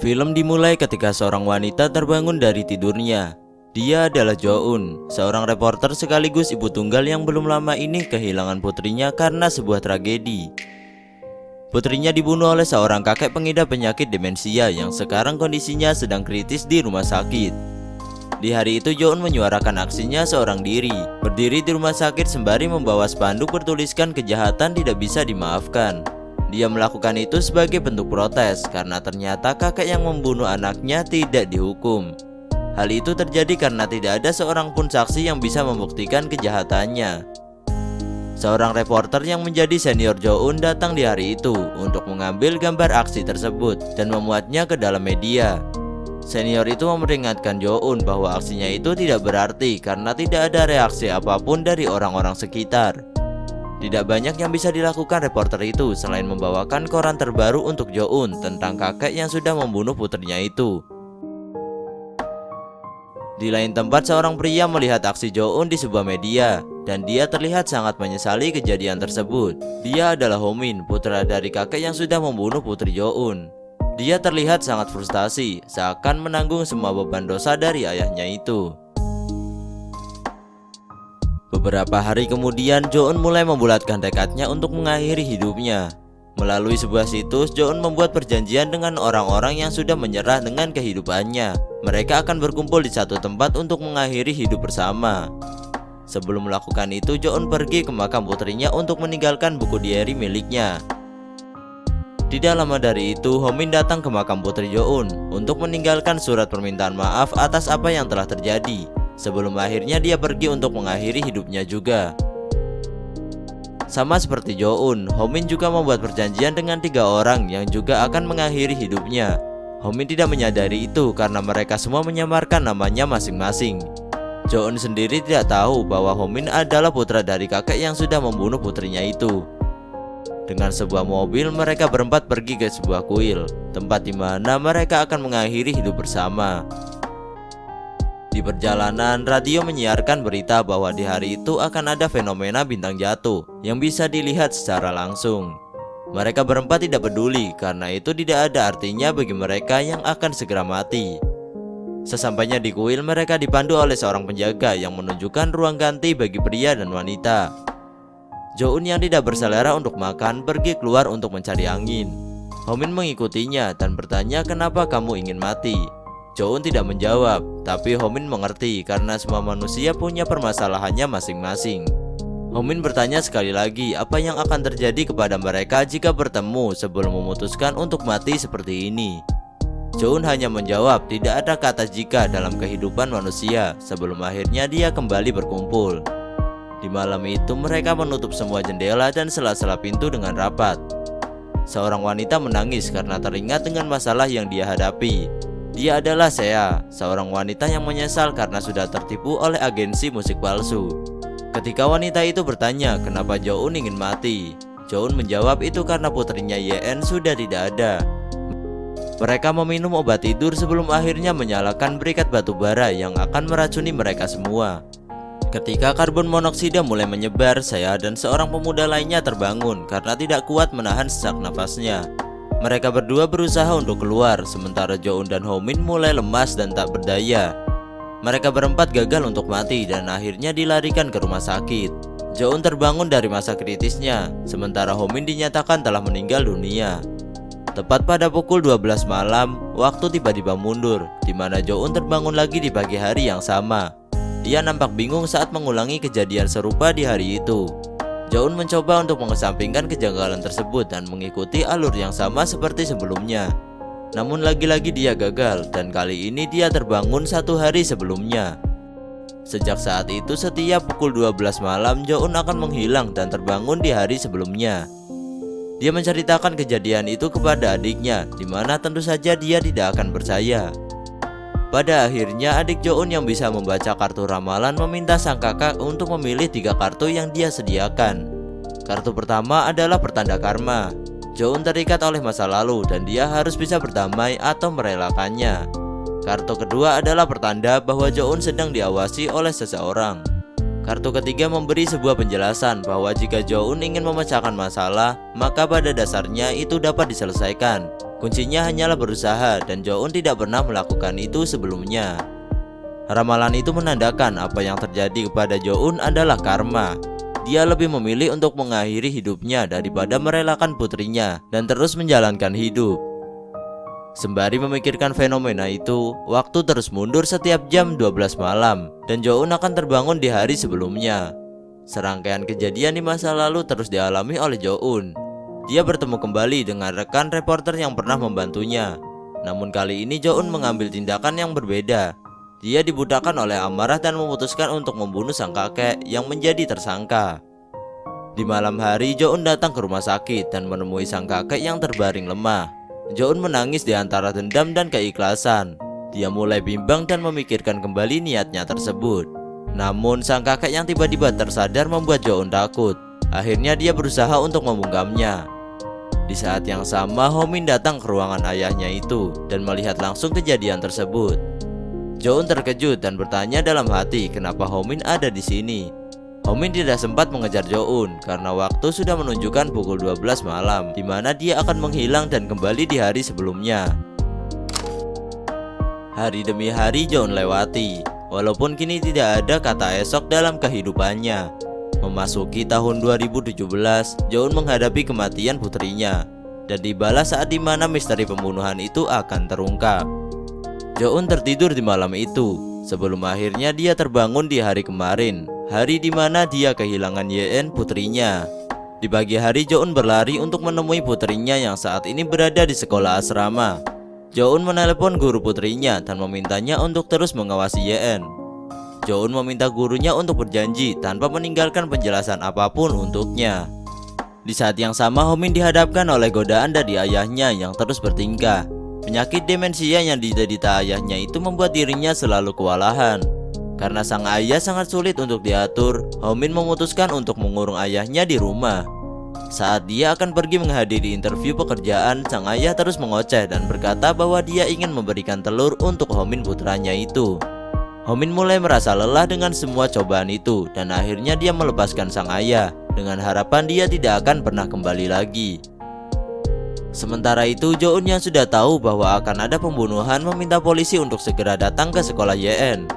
Film dimulai ketika seorang wanita terbangun dari tidurnya. Dia adalah Jo-eun, seorang reporter sekaligus ibu tunggal yang belum lama ini kehilangan putrinya karena sebuah tragedi. Putrinya dibunuh oleh seorang kakek pengidap penyakit demensia yang sekarang kondisinya sedang kritis di rumah sakit. Di hari itu Jo-eun menyuarakan aksinya seorang diri, berdiri di rumah sakit sembari membawa spanduk bertuliskan kejahatan tidak bisa dimaafkan. Dia melakukan itu sebagai bentuk protes karena ternyata kakek yang membunuh anaknya tidak dihukum. Hal itu terjadi karena tidak ada seorang pun saksi yang bisa membuktikan kejahatannya. Seorang reporter yang menjadi senior Jo-eun datang di hari itu untuk mengambil gambar aksi tersebut dan memuatnya ke dalam media. Senior itu memperingatkan Jo-eun bahwa aksinya itu tidak berarti karena tidak ada reaksi apapun dari orang-orang sekitar. Tidak banyak yang bisa dilakukan reporter itu selain membawakan koran terbaru untuk Jo-eun tentang kakek yang sudah membunuh putrinya itu. Di lain tempat, seorang pria melihat aksi Jo-eun di sebuah media dan dia terlihat sangat menyesali kejadian tersebut. Dia adalah Ho-min, putra dari kakek yang sudah membunuh putri Jo-eun. Dia terlihat sangat frustasi, seakan menanggung semua beban dosa dari ayahnya itu. Beberapa hari kemudian, Jo-eun mulai membulatkan tekadnya untuk mengakhiri hidupnya. Melalui sebuah situs, Jo-eun membuat perjanjian dengan orang-orang yang sudah menyerah dengan kehidupannya. Mereka akan berkumpul di satu tempat untuk mengakhiri hidup bersama. Sebelum melakukan itu, Jo-eun pergi ke makam putrinya untuk meninggalkan buku diary miliknya. Tidak lama dari itu, Ho-min datang ke makam putri Jo-eun untuk meninggalkan surat permintaan maaf atas apa yang telah terjadi. Sebelum akhirnya dia pergi untuk mengakhiri hidupnya juga. Sama seperti Jo-eun, Ho-min juga membuat perjanjian dengan 3 orang yang juga akan mengakhiri hidupnya. Ho-min tidak menyadari itu karena mereka semua menyamarkan namanya masing-masing. Jo-eun sendiri tidak tahu bahwa Ho-min adalah putra dari kakek yang sudah membunuh putrinya itu. Dengan sebuah mobil, mereka berempat pergi ke sebuah kuil, tempat di mana mereka akan mengakhiri hidup bersama. Di perjalanan, radio menyiarkan berita bahwa di hari itu akan ada fenomena bintang jatuh yang bisa dilihat secara langsung. Mereka berempat tidak peduli karena itu tidak ada artinya bagi mereka yang akan segera mati. Sesampainya di kuil, mereka dipandu oleh seorang penjaga yang menunjukkan ruang ganti bagi pria dan wanita. Jo-eun yang tidak berselera untuk makan pergi keluar untuk mencari angin. Ho-min mengikutinya dan bertanya kenapa kamu ingin mati. Jo-eun tidak menjawab, tapi Ho-min mengerti karena semua manusia punya permasalahannya masing-masing. Ho-min bertanya sekali lagi apa yang akan terjadi kepada mereka jika bertemu sebelum memutuskan untuk mati seperti ini. Jo-eun hanya menjawab tidak ada kata jika dalam kehidupan manusia sebelum akhirnya dia kembali berkumpul. Di malam itu mereka menutup semua jendela dan sela-sela pintu dengan rapat. Seorang wanita menangis karena teringat dengan masalah yang dia hadapi. Dia adalah Sea, seorang wanita yang menyesal karena sudah tertipu oleh agensi musik palsu. Ketika wanita itu bertanya kenapa Jo-eun ingin mati, Jo-eun menjawab itu karena putrinya Ye-en sudah tidak ada. Mereka meminum obat tidur sebelum akhirnya menyalakan berikat batu bara yang akan meracuni mereka semua. Ketika karbon monoksida mulai menyebar, Sea dan seorang pemuda lainnya terbangun karena tidak kuat menahan sesak nafasnya. Mereka berdua berusaha untuk keluar, sementara Jo-eun dan Ho-min mulai lemas dan tak berdaya. Mereka berempat gagal untuk mati dan akhirnya dilarikan ke rumah sakit. Jo-eun terbangun dari masa kritisnya, sementara Ho-min dinyatakan telah meninggal dunia. Tepat pada pukul 12 malam, waktu tiba-tiba mundur, di mana Jo-eun terbangun lagi di pagi hari yang sama. Dia nampak bingung saat mengulangi kejadian serupa di hari itu. Jo-eun mencoba untuk mengesampingkan kejanggalan tersebut dan mengikuti alur yang sama seperti sebelumnya. Namun lagi-lagi dia gagal dan kali ini dia terbangun 1 hari sebelumnya. Sejak saat itu setiap pukul 12 malam Jo-eun akan menghilang dan terbangun di hari sebelumnya. Dia menceritakan kejadian itu kepada adiknya, di mana tentu saja dia tidak akan percaya. Pada akhirnya adik Jo-eun yang bisa membaca kartu ramalan meminta sang kakak untuk memilih 3 kartu yang dia sediakan. Kartu pertama adalah pertanda karma. Jo-eun terikat oleh masa lalu dan dia harus bisa berdamai atau merelakannya. Kartu kedua adalah pertanda bahwa Jo-eun sedang diawasi oleh seseorang. Kartu ketiga memberi sebuah penjelasan bahwa jika Jo-eun ingin memecahkan masalah, maka pada dasarnya itu dapat diselesaikan. Kuncinya hanyalah berusaha dan Jo-eun tidak pernah melakukan itu sebelumnya. Ramalan itu menandakan apa yang terjadi kepada Jo-eun adalah karma. Dia lebih memilih untuk mengakhiri hidupnya daripada merelakan putrinya dan terus menjalankan hidup. Sembari memikirkan fenomena itu, waktu terus mundur setiap jam 12 malam dan Jo-eun akan terbangun di hari sebelumnya. Serangkaian kejadian di masa lalu terus dialami oleh Jo-eun. Dia bertemu kembali dengan rekan reporter yang pernah membantunya. Namun kali ini Jo-eun mengambil tindakan yang berbeda. Dia dibutakan oleh amarah dan memutuskan untuk membunuh sang kakek yang menjadi tersangka. Di malam hari, Jo-eun datang ke rumah sakit dan menemui sang kakek yang terbaring lemah. Jo-eun menangis di antara dendam dan keikhlasan. Dia mulai bimbang dan memikirkan kembali niatnya tersebut. Namun sang kakek yang tiba-tiba tersadar membuat Jo-eun takut. Akhirnya dia berusaha untuk membungkamnya. Di saat yang sama, Ho-min datang ke ruangan ayahnya itu dan melihat langsung kejadian tersebut. Jo-eun terkejut dan bertanya dalam hati kenapa Ho-min ada di sini. Ho-min tidak sempat mengejar Jo-eun karena waktu sudah menunjukkan pukul 12 malam, di mana dia akan menghilang dan kembali di hari sebelumnya. Hari demi hari Jo-eun lewati, walaupun kini tidak ada kata esok dalam kehidupannya. Memasuki tahun 2017, Jo-eun menghadapi kematian putrinya dan dibalas saat dimana misteri pembunuhan itu akan terungkap. Jo-eun tertidur di malam itu sebelum akhirnya dia terbangun di hari kemarin, hari dimana dia kehilangan Ye-en putrinya. Di pagi hari Jo-eun berlari untuk menemui putrinya yang saat ini berada di sekolah asrama. Jo-eun menelepon guru putrinya dan memintanya untuk terus mengawasi Ye-en. Jo-eun meminta gurunya untuk berjanji tanpa meninggalkan penjelasan apapun untuknya. Di saat yang sama, Ho-min dihadapkan oleh godaan dari ayahnya yang terus bertingkah. Penyakit demensia yang diderita ayahnya itu membuat dirinya selalu kewalahan. Karena sang ayah sangat sulit untuk diatur, Ho-min memutuskan untuk mengurung ayahnya di rumah. Saat dia akan pergi menghadiri interview pekerjaan, sang ayah terus mengoceh dan berkata bahwa dia ingin memberikan telur untuk Ho-min putranya itu. Ho-min mulai merasa lelah dengan semua cobaan itu dan akhirnya dia melepaskan sang ayah dengan harapan dia tidak akan pernah kembali lagi. Sementara itu, Jo-eun yang sudah tahu bahwa akan ada pembunuhan meminta polisi untuk segera datang ke sekolah Ye-en.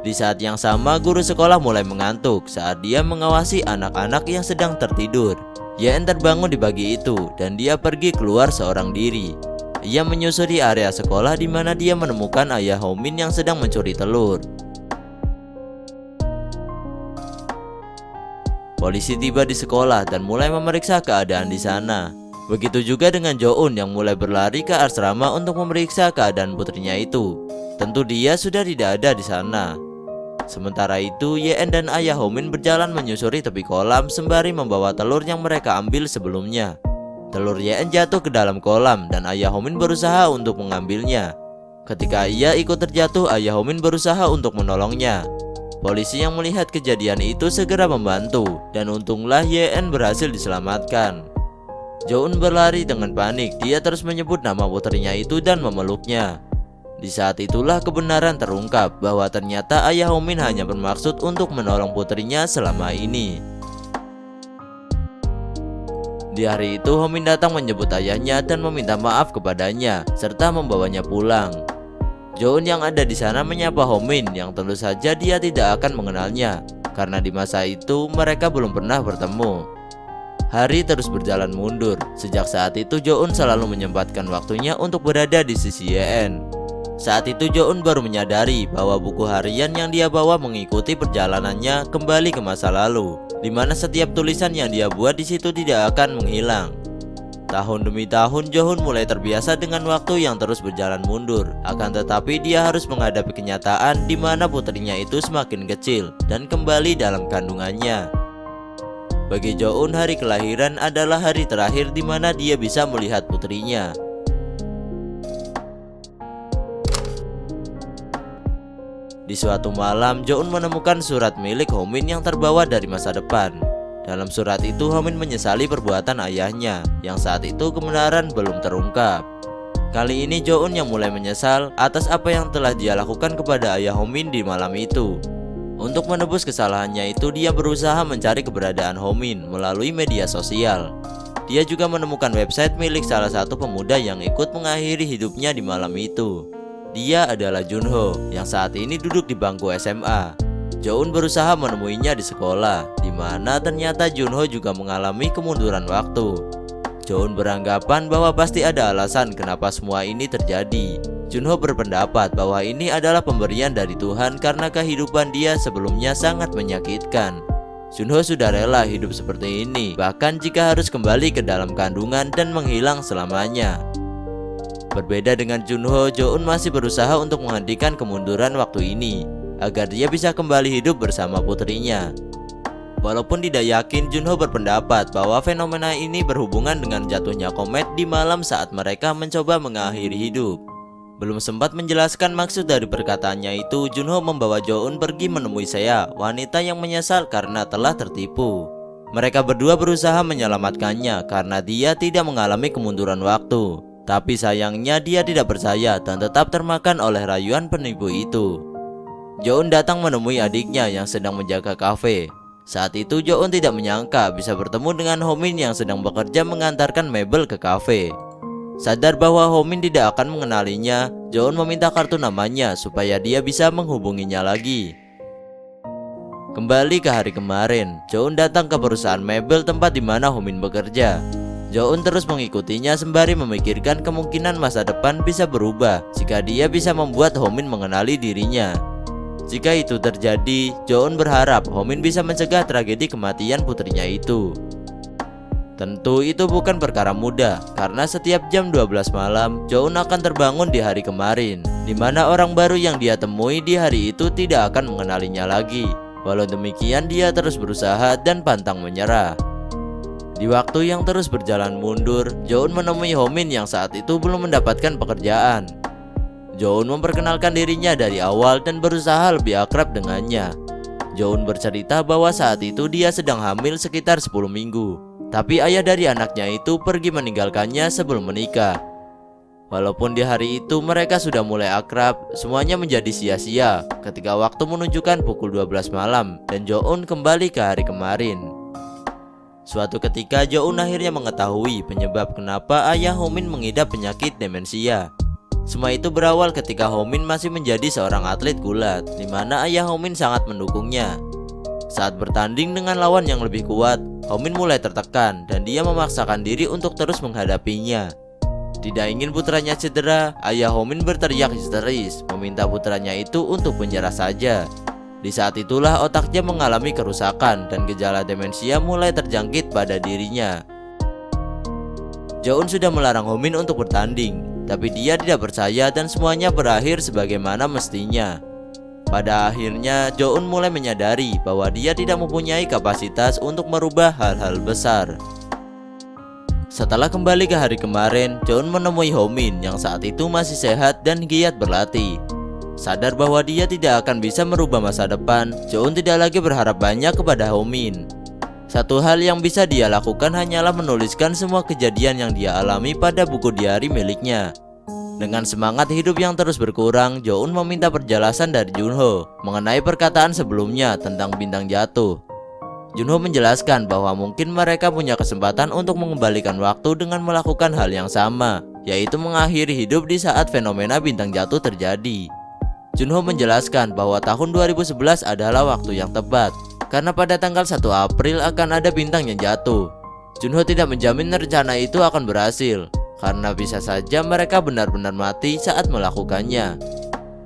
Di saat yang sama, guru sekolah mulai mengantuk saat dia mengawasi anak-anak yang sedang tertidur. Ye-en terbangun di pagi itu dan dia pergi keluar seorang diri. Ia menyusuri area sekolah di mana dia menemukan ayah Ho-min yang sedang mencuri telur. Polisi tiba di sekolah dan mulai memeriksa keadaan di sana. Begitu juga dengan Jo-eun yang mulai berlari ke asrama untuk memeriksa keadaan putrinya itu. Tentu dia sudah tidak ada di sana. Sementara itu, Ye-en dan ayah Ho-min berjalan menyusuri tepi kolam sembari membawa telur yang mereka ambil sebelumnya. Telur Ye-en jatuh ke dalam kolam dan ayah Ho-min berusaha untuk mengambilnya. Ketika ia ikut terjatuh, ayah Ho-min berusaha untuk menolongnya. Polisi yang melihat kejadian itu segera membantu dan untunglah Ye-en berhasil diselamatkan. Jo-eun berlari dengan panik. Dia terus menyebut nama putrinya itu dan memeluknya. Di saat itulah kebenaran terungkap bahwa ternyata ayah Ho-min hanya bermaksud untuk menolong putrinya selama ini. Di hari itu, Ho-min datang menyebut ayahnya dan meminta maaf kepadanya serta membawanya pulang. Jo-eun yang ada di sana menyapa Ho-min yang tentu saja dia tidak akan mengenalnya karena di masa itu mereka belum pernah bertemu. Hari terus berjalan mundur. Sejak saat itu Jo-eun selalu menyempatkan waktunya untuk berada di sisi Ye-en. Saat itu Jo-eun baru menyadari bahwa buku harian yang dia bawa mengikuti perjalanannya kembali ke masa lalu, di mana setiap tulisan yang dia buat di situ tidak akan menghilang. Tahun demi tahun Jo-eun mulai terbiasa dengan waktu yang terus berjalan mundur. Akan tetapi dia harus menghadapi kenyataan di mana putrinya itu semakin kecil dan kembali dalam kandungannya. Bagi Jo-eun, hari kelahiran adalah hari terakhir di mana dia bisa melihat putrinya. Di suatu malam, Jo-eun menemukan surat milik Ho-min yang terbawa dari masa depan. Dalam surat itu, Ho-min menyesali perbuatan ayahnya, yang saat itu kebenaran belum terungkap. Kali ini Jo-eun yang mulai menyesal atas apa yang telah dia lakukan kepada ayah Ho-min di malam itu. Untuk menebus kesalahannya itu, dia berusaha mencari keberadaan Ho-min melalui media sosial. dia juga menemukan website milik salah satu pemuda yang ikut mengakhiri hidupnya di malam itu. Dia adalah Junho yang saat ini duduk di bangku SMA. Joon berusaha menemuinya di sekolah, di mana ternyata Junho juga mengalami kemunduran waktu. Joon beranggapan bahwa pasti ada alasan kenapa semua ini terjadi. Junho berpendapat bahwa ini adalah pemberian dari Tuhan karena kehidupan dia sebelumnya sangat menyakitkan. Junho sudah rela hidup seperti ini, bahkan jika harus kembali ke dalam kandungan dan menghilang selamanya. Berbeda dengan Junho, Joon masih berusaha untuk menghentikan kemunduran waktu ini, agar dia bisa kembali hidup bersama putrinya. Walaupun tidak yakin, Junho berpendapat bahwa fenomena ini berhubungan dengan jatuhnya komet di malam saat mereka mencoba mengakhiri hidup. Belum sempat menjelaskan maksud dari perkataannya itu, Junho membawa Joon pergi menemui Sea, wanita yang menyesal karena telah tertipu. Mereka berdua berusaha menyelamatkannya karena dia tidak mengalami kemunduran waktu. Tapi sayangnya dia tidak percaya dan tetap termakan oleh rayuan penipu itu. Joon datang menemui adiknya yang sedang menjaga kafe. Saat itu Joon tidak menyangka bisa bertemu dengan Homin yang sedang bekerja mengantarkan mebel ke kafe. Sadar bahwa Homin tidak akan mengenalinya, Joon meminta kartu namanya supaya dia bisa menghubunginya lagi. Kembali ke hari kemarin, Joon datang ke perusahaan mebel tempat di mana Homin bekerja. Joon terus mengikutinya sembari memikirkan kemungkinan masa depan bisa berubah jika dia bisa membuat Homin mengenali dirinya. Jika itu terjadi, Joon berharap Homin bisa mencegah tragedi kematian putrinya itu. Tentu itu bukan perkara mudah, karena setiap jam 12 malam, Joon akan terbangun di hari kemarin, di mana orang baru yang dia temui di hari itu tidak akan mengenalinya lagi. Walau demikian, dia terus berusaha dan pantang menyerah. Di waktu yang terus berjalan mundur, Joon menemui Homin yang saat itu belum mendapatkan pekerjaan. Joon memperkenalkan dirinya dari awal dan berusaha lebih akrab dengannya. Joon bercerita bahwa saat itu dia sedang hamil sekitar 10 minggu. Tapi ayah dari anaknya itu pergi meninggalkannya sebelum menikah. Walaupun di hari itu mereka sudah mulai akrab, semuanya menjadi sia-sia ketika waktu menunjukkan pukul 12 malam dan Joon kembali ke hari kemarin. Suatu ketika Joon akhirnya mengetahui penyebab kenapa ayah Homin mengidap penyakit demensia. Semua itu berawal ketika Homin masih menjadi seorang atlet gulat, di mana ayah Homin sangat mendukungnya. Saat bertanding dengan lawan yang lebih kuat, Homin mulai tertekan dan dia memaksakan diri untuk terus menghadapinya. Tidak ingin putranya cedera, ayah Homin berteriak histeris, meminta putranya itu untuk menyerah saja. Di saat itulah otaknya mengalami kerusakan dan gejala demensia mulai terjangkit pada dirinya. Joon sudah melarang Homin untuk bertanding, tapi dia tidak percaya dan semuanya berakhir sebagaimana mestinya. Pada akhirnya, Joon mulai menyadari bahwa dia tidak mempunyai kapasitas untuk merubah hal-hal besar. Setelah kembali ke hari kemarin, Joon menemui Homin yang saat itu masih sehat dan giat berlatih. Sadar bahwa dia tidak akan bisa merubah masa depan, Joon tidak lagi berharap banyak kepada Homin. Satu hal yang bisa dia lakukan hanyalah menuliskan semua kejadian yang dia alami pada buku diari miliknya. Dengan semangat hidup yang terus berkurang, Joon meminta perjelasan dari Junho mengenai perkataan sebelumnya tentang bintang jatuh. Junho menjelaskan bahwa mungkin mereka punya kesempatan untuk mengembalikan waktu dengan melakukan hal yang sama, yaitu mengakhiri hidup di saat fenomena bintang jatuh terjadi. Junho menjelaskan bahwa tahun 2011 adalah waktu yang tepat, karena pada tanggal 1 April akan ada bintang yang jatuh. Junho tidak menjamin rencana itu akan berhasil, karena bisa saja mereka benar-benar mati saat melakukannya.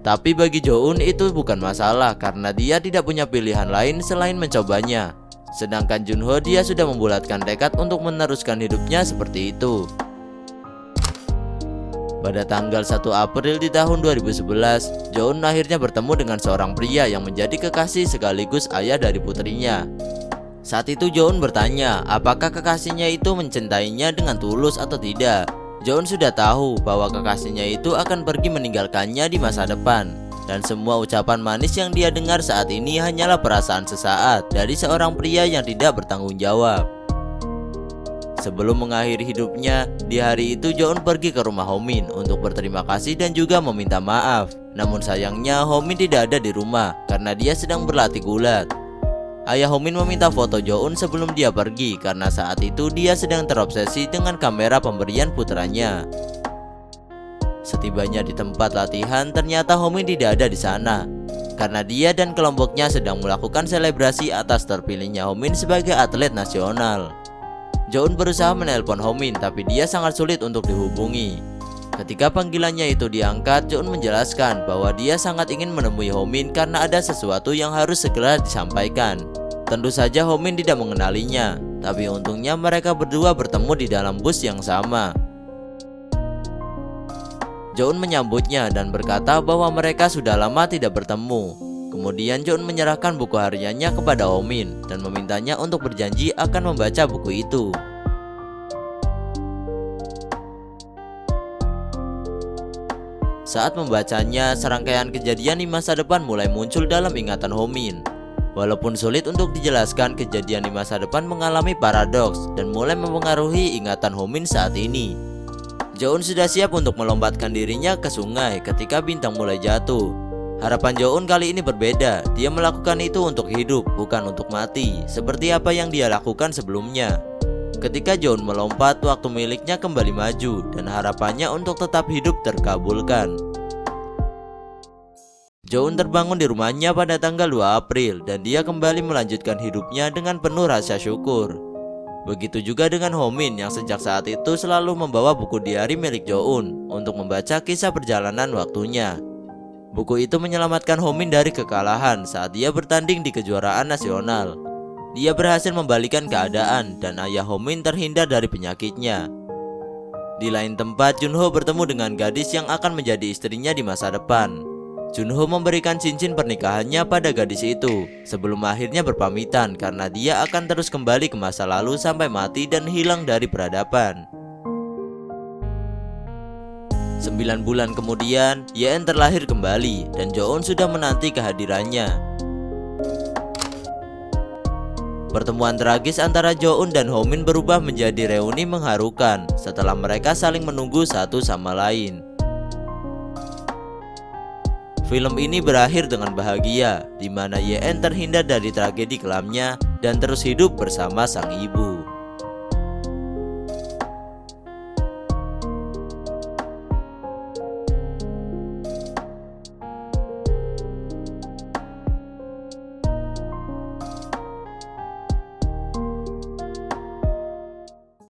Tapi bagi Joon itu bukan masalah karena dia tidak punya pilihan lain selain mencobanya. Sedangkan Junho dia sudah membulatkan tekad untuk meneruskan hidupnya seperti itu. Pada tanggal 1 April di tahun 2011, Joon akhirnya bertemu dengan seorang pria yang menjadi kekasih sekaligus ayah dari putrinya. Saat itu Joon bertanya apakah kekasihnya itu mencintainya dengan tulus atau tidak. Joon sudah tahu bahwa kekasihnya itu akan pergi meninggalkannya di masa depan, dan semua ucapan manis yang dia dengar saat ini hanyalah perasaan sesaat dari seorang pria yang tidak bertanggung jawab. Sebelum mengakhiri hidupnya, di hari itu Joon pergi ke rumah Homin untuk berterima kasih dan juga meminta maaf. Namun sayangnya Homin tidak ada di rumah karena dia sedang berlatih gulat. Ayah Homin meminta foto Jo-eun sebelum dia pergi karena saat itu dia sedang terobsesi dengan kamera pemberian putranya. Setibanya di tempat latihan, ternyata Homin tidak ada di sana karena dia dan kelompoknya sedang melakukan selebrasi atas terpilihnya Homin sebagai atlet nasional. Jo-eun berusaha menelpon Homin tapi dia sangat sulit untuk dihubungi. Ketika panggilannya itu diangkat, Jo-eun menjelaskan bahwa dia sangat ingin menemui Homin karena ada sesuatu yang harus segera disampaikan. Tentu saja Homin tidak mengenalinya, tapi untungnya mereka berdua bertemu di dalam bus yang sama. Jo-eun menyambutnya dan berkata bahwa mereka sudah lama tidak bertemu. Kemudian Jo-eun menyerahkan buku hariannya kepada Homin dan memintanya untuk berjanji akan membaca buku itu. Saat membacanya, serangkaian kejadian di masa depan mulai muncul dalam ingatan Homin. Walaupun sulit untuk dijelaskan, kejadian di masa depan mengalami paradoks dan mulai mempengaruhi ingatan Homin saat ini. Jo-eun sudah siap untuk melompatkan dirinya ke sungai ketika bintang mulai jatuh. Harapan Jo-eun kali ini berbeda. Dia melakukan itu untuk hidup, bukan untuk mati, seperti apa yang dia lakukan sebelumnya. Ketika Jo-eun melompat, waktu miliknya kembali maju dan harapannya untuk tetap hidup terkabulkan. Jo-eun terbangun di rumahnya pada tanggal 2 April dan dia kembali melanjutkan hidupnya dengan penuh rasa syukur. Begitu juga dengan Homin yang sejak saat itu selalu membawa buku diari milik Jo-eun untuk membaca kisah perjalanan waktunya. Buku itu menyelamatkan Homin dari kekalahan saat dia bertanding di kejuaraan nasional. Dia berhasil membalikan keadaan dan ayah Homin terhindar dari penyakitnya. Di lain tempat, Junho bertemu dengan gadis yang akan menjadi istrinya di masa depan. Junho memberikan cincin pernikahannya pada gadis itu sebelum akhirnya berpamitan karena dia akan terus kembali ke masa lalu sampai mati dan hilang dari peradaban. 9 bulan kemudian, Yeon terlahir kembali dan Jo-eun sudah menanti kehadirannya. Pertemuan tragis antara Jo-eun dan Homin berubah menjadi reuni mengharukan setelah mereka saling menunggu satu sama lain. Film ini berakhir dengan bahagia, di mana Yeon terhindar dari tragedi kelamnya dan terus hidup bersama sang ibu.